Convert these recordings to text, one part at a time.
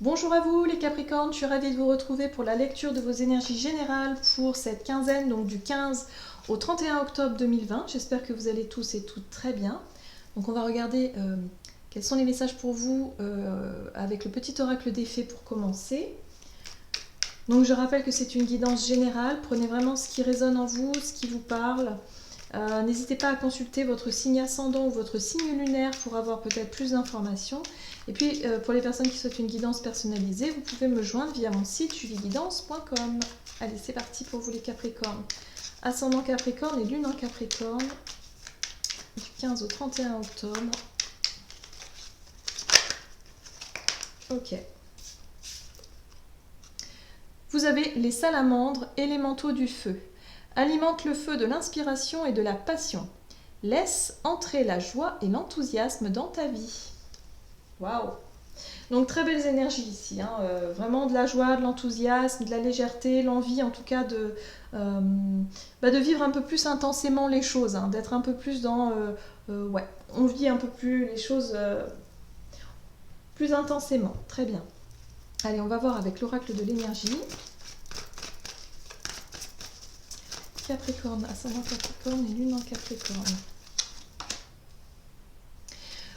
Bonjour à vous les Capricornes, je suis ravie de vous retrouver pour la lecture de vos énergies générales pour cette quinzaine, donc du 15 au 31 octobre 2020. J'espère que vous allez tous et toutes très bien. Donc on va regarder quels sont les messages pour vous avec le petit oracle des fées pour commencer. Donc je rappelle que c'est une guidance générale, prenez vraiment ce qui résonne en vous, ce qui vous parle. N'hésitez pas à consulter votre signe ascendant ou votre signe lunaire pour avoir peut-être plus d'informations. Et puis, pour les personnes qui souhaitent une guidance personnalisée, vous pouvez me joindre via mon site julieguidance.com. Allez, c'est parti pour vous les Capricornes. Ascendant Capricorne et Lune en Capricorne, du 15 au 31 octobre. Ok. Vous avez les salamandres, élémentaux du feu. Alimente le feu de l'inspiration et de la passion. Laisse entrer la joie et l'enthousiasme dans ta vie. Waouh! Donc très belles énergies ici, hein. Vraiment de la joie, de l'enthousiasme, de la légèreté, l'envie en tout cas de vivre un peu plus intensément les choses, hein, d'être un peu plus dans... ouais, on vit un peu plus les choses plus intensément. Très bien. Allez, on va voir avec l'oracle de l'énergie. Capricorne, ascendant Capricorne et Lune en Capricorne.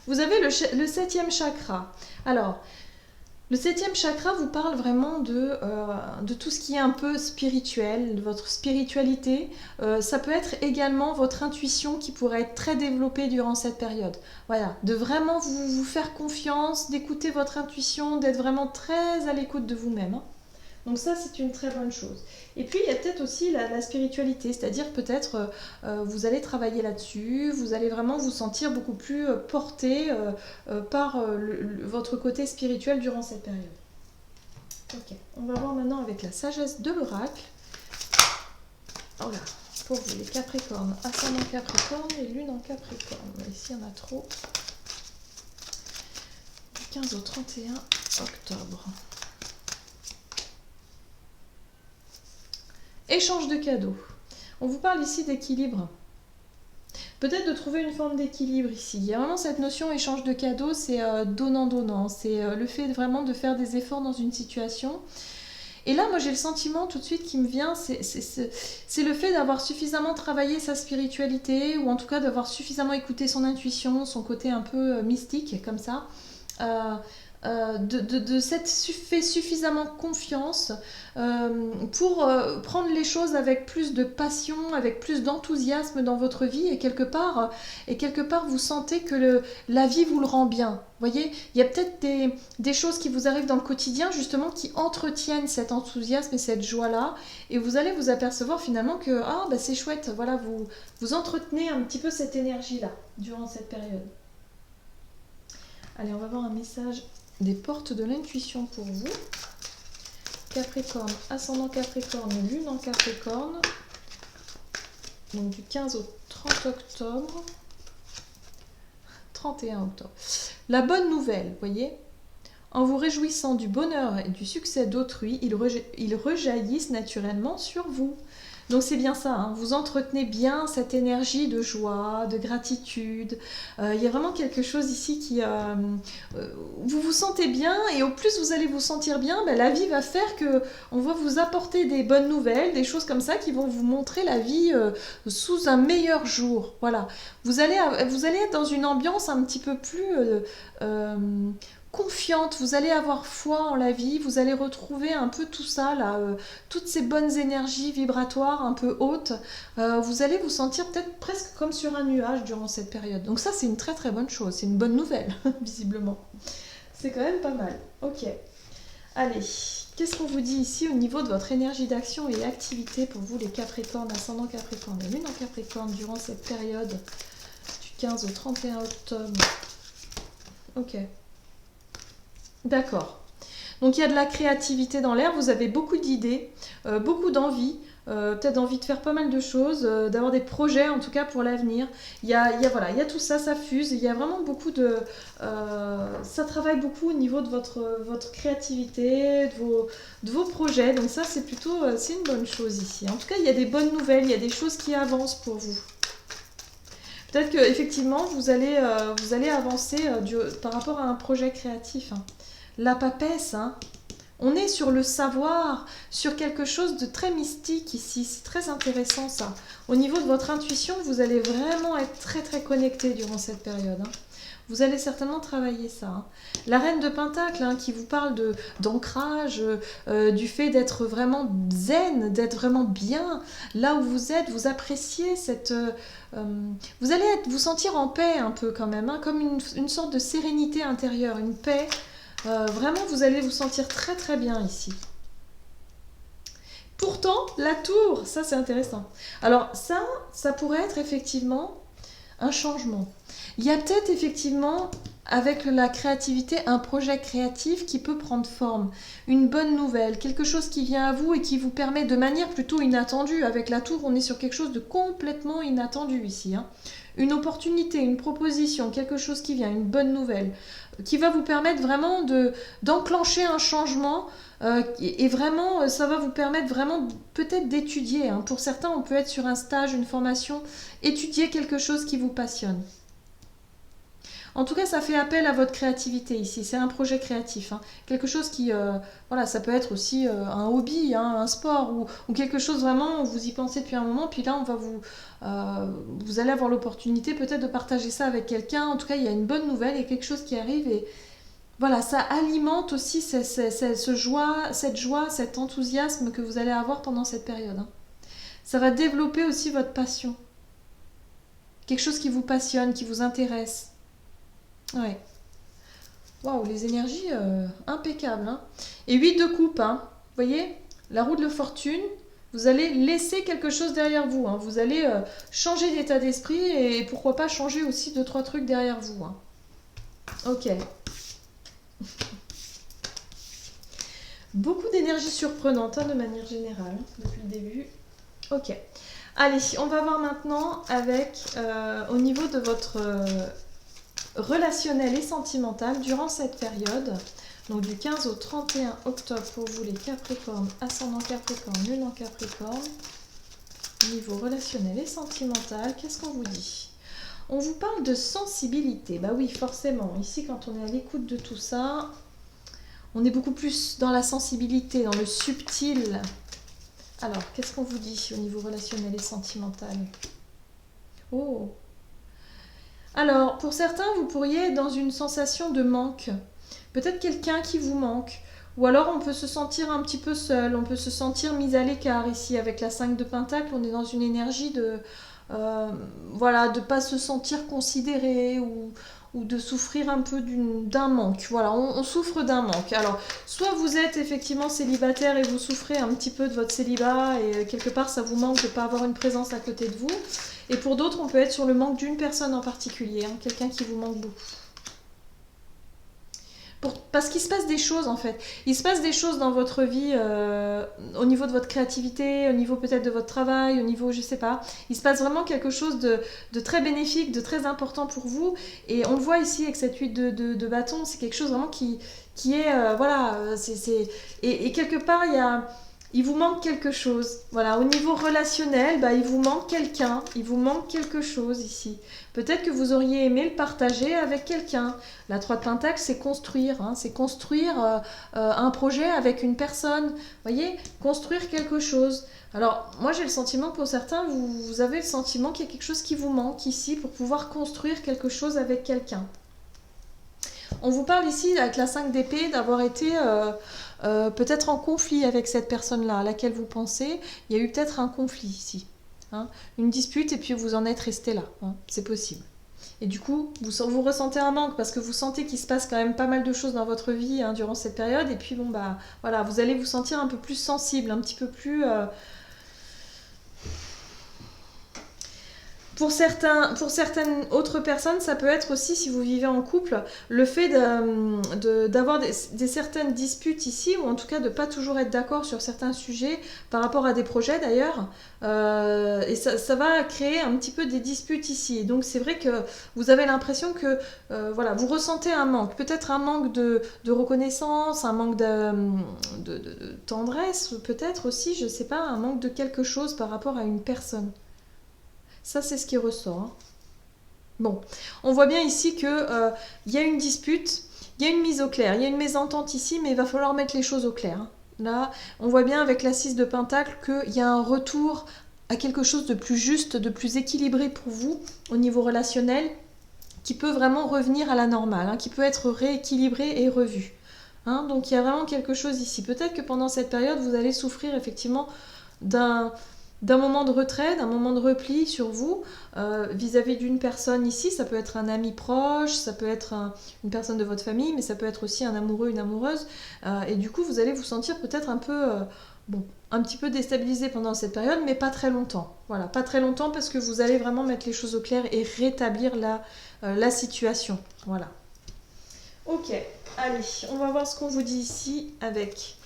Vous avez le 7e chakra. Alors, le 7e chakra vous parle vraiment de tout ce qui est un peu spirituel, de votre spiritualité. Ça peut être également votre intuition qui pourrait être très développée durant cette période. Voilà, de vraiment vous faire confiance, d'écouter votre intuition, d'être vraiment très à l'écoute de vous-même, hein. Donc ça, c'est une très bonne chose. Et puis, il y a peut-être aussi la spiritualité, c'est-à-dire peut-être vous allez travailler là-dessus, vous allez vraiment vous sentir beaucoup plus porté par votre côté spirituel durant cette période. Ok, on va voir maintenant avec la sagesse de l'oracle. Oh là, pour vous les Capricornes, ascendant Capricorne et Lune en Capricorne. Ici, il y en a trop. Du 15 au 31 octobre. Échange de cadeaux. On vous parle ici d'équilibre. Peut-être de trouver une forme d'équilibre ici. Il y a vraiment cette notion échange de cadeaux, c'est donnant-donnant. C'est le fait vraiment de faire des efforts dans une situation. Et là, moi, j'ai le sentiment tout de suite qui me vient, c'est le fait d'avoir suffisamment travaillé sa spiritualité, ou en tout cas d'avoir suffisamment écouté son intuition, son côté un peu mystique, comme ça. De s'être fait suffisamment confiance pour prendre les choses avec plus de passion, avec plus d'enthousiasme dans votre vie et quelque part vous sentez que la vie vous le rend bien. Vous voyez, il y a peut-être des choses qui vous arrivent dans le quotidien justement qui entretiennent cet enthousiasme et cette joie-là et vous allez vous apercevoir finalement que c'est chouette, voilà, vous entretenez un petit peu cette énergie-là durant cette période. Allez, on va voir un message des portes de l'intuition pour vous. Capricorne, ascendant Capricorne, Lune en Capricorne. Donc du 15 au 30 octobre. 31 octobre. La bonne nouvelle, voyez, en vous réjouissant du bonheur et du succès d'autrui, ils rejaillissent naturellement sur vous. Donc c'est bien ça, hein, vous entretenez bien cette énergie de joie, de gratitude. Il y a vraiment quelque chose ici qui... vous vous sentez bien et au plus vous allez vous sentir bien, la vie va faire que on va vous apporter des bonnes nouvelles, des choses comme ça qui vont vous montrer la vie sous un meilleur jour. Voilà, vous allez être dans une ambiance un petit peu plus... confiante, vous allez avoir foi en la vie, vous allez retrouver un peu tout ça là, toutes ces bonnes énergies vibratoires un peu hautes, vous allez vous sentir peut-être presque comme sur un nuage durant cette période. Donc ça c'est une très très bonne chose, c'est une bonne nouvelle visiblement. C'est quand même pas mal. Ok. Allez, qu'est-ce qu'on vous dit ici au niveau de votre énergie d'action et activité pour vous les Capricornes, ascendant Capricorne et Lune en Capricorne durant cette période du 15 au 31 octobre. Ok. D'accord. Donc il y a de la créativité dans l'air, vous avez beaucoup d'idées, beaucoup d'envie, peut-être envie de faire pas mal de choses, d'avoir des projets en tout cas pour l'avenir. Il y a tout ça, ça fuse, il y a vraiment beaucoup de... ça travaille beaucoup au niveau de votre créativité, de vos projets, donc ça c'est plutôt c'est une bonne chose ici. En tout cas il y a des bonnes nouvelles, il y a des choses qui avancent pour vous. Peut-être qu'effectivement vous allez avancer par rapport à un projet créatif, hein. la papesse, hein. On est sur le savoir, sur quelque chose de très mystique ici. C'est très intéressant ça. Au niveau de votre intuition, vous allez vraiment être très très connecté durant cette période, hein. Vous allez certainement travailler ça, hein. La reine de Pentacle, hein, qui vous parle d'ancrage, du fait d'être vraiment zen, d'être vraiment bien. Là où vous êtes, vous appréciez cette... vous allez vous sentir en paix un peu quand même, hein, comme une sorte de sérénité intérieure, une paix. Vraiment, vous allez vous sentir très très bien ici. Pourtant, la tour, ça c'est intéressant. Alors ça pourrait être effectivement un changement. Il y a peut-être effectivement, avec la créativité, un projet créatif qui peut prendre forme. Une bonne nouvelle, quelque chose qui vient à vous et qui vous permet de manière plutôt inattendue. Avec la tour, on est sur quelque chose de complètement inattendu ici, hein. Une opportunité, une proposition, quelque chose qui vient, une bonne nouvelle, qui va vous permettre vraiment d'enclencher un changement, et vraiment, ça va vous permettre vraiment peut-être d'étudier, hein. Pour certains, on peut être sur un stage, une formation, étudier quelque chose qui vous passionne. En tout cas, ça fait appel à votre créativité ici. C'est un projet créatif, hein. Quelque chose qui... voilà, ça peut être aussi un hobby, hein, un sport, ou quelque chose vraiment où vous y pensez depuis un moment. Puis là, on va vous allez avoir l'opportunité peut-être de partager ça avec quelqu'un. En tout cas, il y a une bonne nouvelle, il y a quelque chose qui arrive. Et voilà, ça alimente aussi cette joie, cet enthousiasme que vous allez avoir pendant cette période, hein. Ça va développer aussi votre passion. Quelque chose qui vous passionne, qui vous intéresse. Ouais. Waouh, les énergies impeccables, hein. Et 8 de coupe, hein. Vous voyez, la roue de la fortune, vous allez laisser quelque chose derrière vous, hein. Vous allez changer d'état d'esprit et pourquoi pas changer aussi 2-3 trucs derrière vous, hein. Ok. Beaucoup d'énergie surprenante, hein, de manière générale, depuis le début. Ok. Allez, on va voir maintenant avec, au niveau de votre... relationnel et sentimental durant cette période, donc du 15 au 31 octobre pour vous les Capricornes, ascendant Capricorne, lune en Capricorne. Niveau relationnel et sentimental, qu'est-ce qu'on vous dit? On vous parle de sensibilité. Bah oui, forcément, ici quand on est à l'écoute de tout ça, on est beaucoup plus dans la sensibilité, dans le subtil. Alors, qu'est-ce qu'on vous dit au niveau relationnel et sentimental? Oh! Alors, pour certains, vous pourriez être dans une sensation de manque. Peut-être quelqu'un qui vous manque. Ou alors, on peut se sentir un petit peu seul. On peut se sentir mis à l'écart ici. Avec la 5 de Pentacle, on est dans une énergie de... voilà, de ne pas se sentir considéré ou de souffrir un peu d'un manque. Voilà, on souffre d'un manque. Alors, soit vous êtes effectivement célibataire et vous souffrez un petit peu de votre célibat et quelque part, ça vous manque de ne pas avoir une présence à côté de vous. Et pour d'autres, on peut être sur le manque d'une personne en particulier, hein, quelqu'un qui vous manque beaucoup. Parce qu'il se passe des choses en fait. Il se passe des choses dans votre vie, au niveau de votre créativité, au niveau peut-être de votre travail, au niveau, je sais pas. Il se passe vraiment quelque chose de très bénéfique, de très important pour vous. Et on le voit ici avec cette huile de bâton, c'est quelque chose vraiment qui est, voilà, et quelque part, il vous manque quelque chose. Voilà, au niveau relationnel, bah, il vous manque quelqu'un, il vous manque quelque chose ici. Peut-être que vous auriez aimé le partager avec quelqu'un. La 3 de Pentacle, c'est construire, hein, c'est construire un projet avec une personne. Vous voyez, construire quelque chose. Alors, moi j'ai le sentiment, pour certains, vous avez le sentiment qu'il y a quelque chose qui vous manque ici pour pouvoir construire quelque chose avec quelqu'un. On vous parle ici, avec la 5 d'épée, d'avoir été peut-être en conflit avec cette personne-là à laquelle vous pensez. Il y a eu peut-être un conflit ici, hein, une dispute, et puis vous en êtes resté là, hein, c'est possible. Et du coup, vous ressentez un manque parce que vous sentez qu'il se passe quand même pas mal de choses dans votre vie, hein, durant cette période. Et puis bon, bah voilà, vous allez vous sentir un peu plus sensible, un petit peu plus... Pour certaines autres personnes, ça peut être aussi, si vous vivez en couple, le fait d'avoir des certaines disputes ici, ou en tout cas de ne pas toujours être d'accord sur certains sujets, par rapport à des projets d'ailleurs, et ça va créer un petit peu des disputes ici. Et donc c'est vrai que vous avez l'impression que voilà, vous ressentez un manque, peut-être un manque de reconnaissance, un manque de tendresse, peut-être aussi, je ne sais pas, un manque de quelque chose par rapport à une personne. Ça, c'est ce qui ressort, hein. Bon, on voit bien ici qu'il y a une dispute, il y a une mise au clair, il y a une mésentente ici, mais il va falloir mettre les choses au clair. Hein. Là, on voit bien avec la 6 de Pentacle qu'il y a un retour à quelque chose de plus juste, de plus équilibré pour vous au niveau relationnel, qui peut vraiment revenir à la normale, hein, qui peut être rééquilibré et revu. Hein, donc il y a vraiment quelque chose ici. Peut-être que pendant cette période, vous allez souffrir effectivement d'un moment de retrait, d'un moment de repli sur vous vis-à-vis d'une personne ici. Ça peut être un ami proche, ça peut être une personne de votre famille, mais ça peut être aussi un amoureux, une amoureuse. Et du coup, vous allez vous sentir peut-être un peu, un petit peu déstabilisé pendant cette période, mais pas très longtemps. Voilà, pas très longtemps parce que vous allez vraiment mettre les choses au clair et rétablir la situation. Voilà. Ok, allez, on va voir ce qu'on vous dit ici avec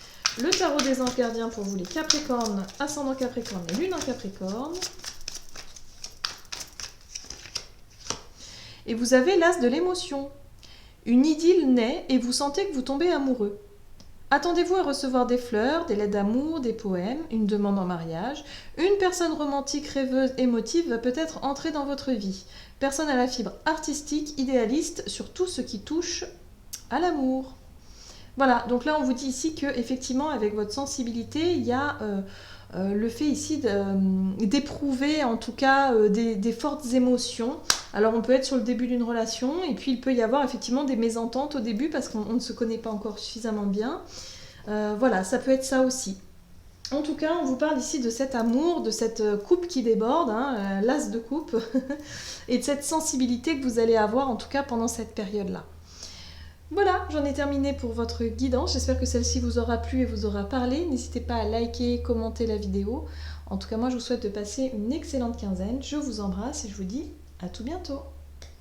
le tarot des anges gardiens pour vous les Capricornes, ascendant Capricorne et lune en Capricorne. Et vous avez l'as de l'émotion. Une idylle naît et vous sentez que vous tombez amoureux. Attendez-vous à recevoir des fleurs, des lettres d'amour, des poèmes, une demande en mariage. Une personne romantique, rêveuse, émotive va peut-être entrer dans votre vie. Personne à la fibre artistique, idéaliste sur tout ce qui touche à l'amour. Voilà, donc là on vous dit ici que effectivement avec votre sensibilité, il y a le fait ici d'éprouver en tout cas des fortes émotions. Alors on peut être sur le début d'une relation et puis il peut y avoir effectivement des mésententes au début parce qu'on ne se connaît pas encore suffisamment bien. Voilà, ça peut être ça aussi. En tout cas, on vous parle ici de cet amour, de cette coupe qui déborde, hein, l'as de coupe, et de cette sensibilité que vous allez avoir en tout cas pendant cette période-là. Voilà, j'en ai terminé pour votre guidance. J'espère que celle-ci vous aura plu et vous aura parlé. N'hésitez pas à liker, commenter la vidéo. En tout cas, moi, je vous souhaite de passer une excellente quinzaine. Je vous embrasse et je vous dis à tout bientôt.